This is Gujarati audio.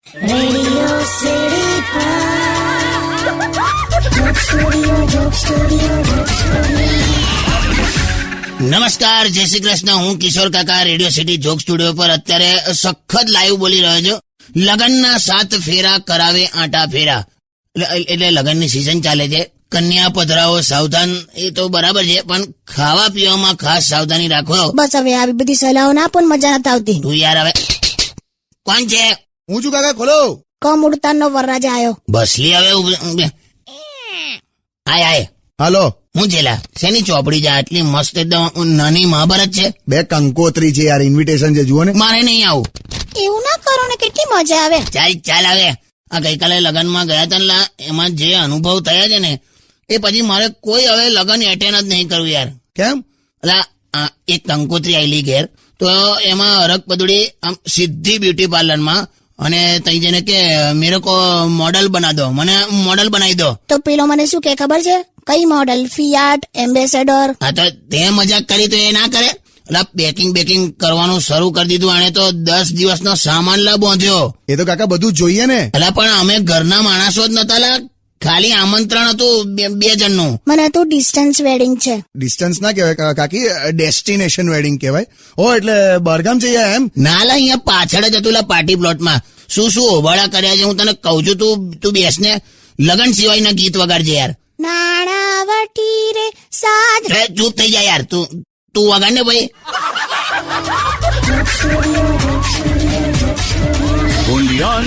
Radio City Joke Studio. નમસ્કાર, જય શ્રી કૃષ્ણ. હું કિશોર કાકા રેડિયો સિટી જોક સ્ટુડિયો પર અત્યારે સખત લાઈવ બોલી રહ્યો છું. લગનના 7 ફેરા કરાવે આટા ફેરા, એટલે લગનની સિઝન ચાલે છે. કન્યા પધરાવો સાવધાન, એ તો બરાબર છે, પણ ખાવા પીવામાં ખાસ સાવધાની રાખો. બસ હવે આવી બધી સલાહો ના પણ મજા નથી આવતી. તું યાર હવે કોણ છે? હું છું કાકા, ખોલો. કમ ઉડતાનો વરરાજા આવ્યો. બસલી હવે આય હાલો. હું છેલા શેની ચોપડી છે આટલી મસ્ત, એકદમ નાની મહાભારત છે. 2 કંકોત્રી છે યાર, ઇન્વિટેશન છે, જુઓ ને. મારે નહીં આવું. એવું ના કરો ને, કેટલી મજા આવે. ચાલ હવે આ ગઈકાલે લગનમાં ગયા હતા ને, એમાં જે અનુભવ થયા છે ને, એ પછી મારે કોઈ હવે લગન એટેન્ડ જ નહીં કરવું યાર. કેમ? એટલે એક કંકોત્રી આવેલી ઘેર, તો એમાં અરગ પદુડી આમ સીધી બ્યુટી પાર્લરમાં, અને તઈ જઈને કે મેરે કો મોડલ બના દો, મને મોડલ બનાવી દો. તો પેલો મને શું કે ખબર છે? કઈ મોડલ? Fiat, ambassador? હા, તો તે મજાક કરી તો એ ના કરે. એટલે પેકિંગ કરવાનું શરૂ કરી દીધું. આને તો 10 દિવસનો સામાન બાંધ્યો. એ તો કાકા બધું જોઈએ ને. એટલે પણ અમે ઘરના માણસો જ નતા લા, ખાલી આમંત્રણ હતું 2 જણનું. મને તો ડિસ્ટન્સ વેડિંગ છે. ડિસ્ટન્સ ના કહેવાય કાકી, ડેસ્ટિનેશન વેડિંગ કહેવાય. ઓ એટલે બહારગામ જઈએ એમ? ના લા, અહીંયા પાછળ જ હતું લા, પાર્ટી પ્લોટમાં. શું ઓભાળા કર્યા છે હું તને કહું છું. તું બેસને, લગન સિવાયના ગીત વગાડજે યાર. નાણાવટી રે સાજ. ચૂપ થઈ જાય યાર, તું વગાડ ને ભાઈ. Only on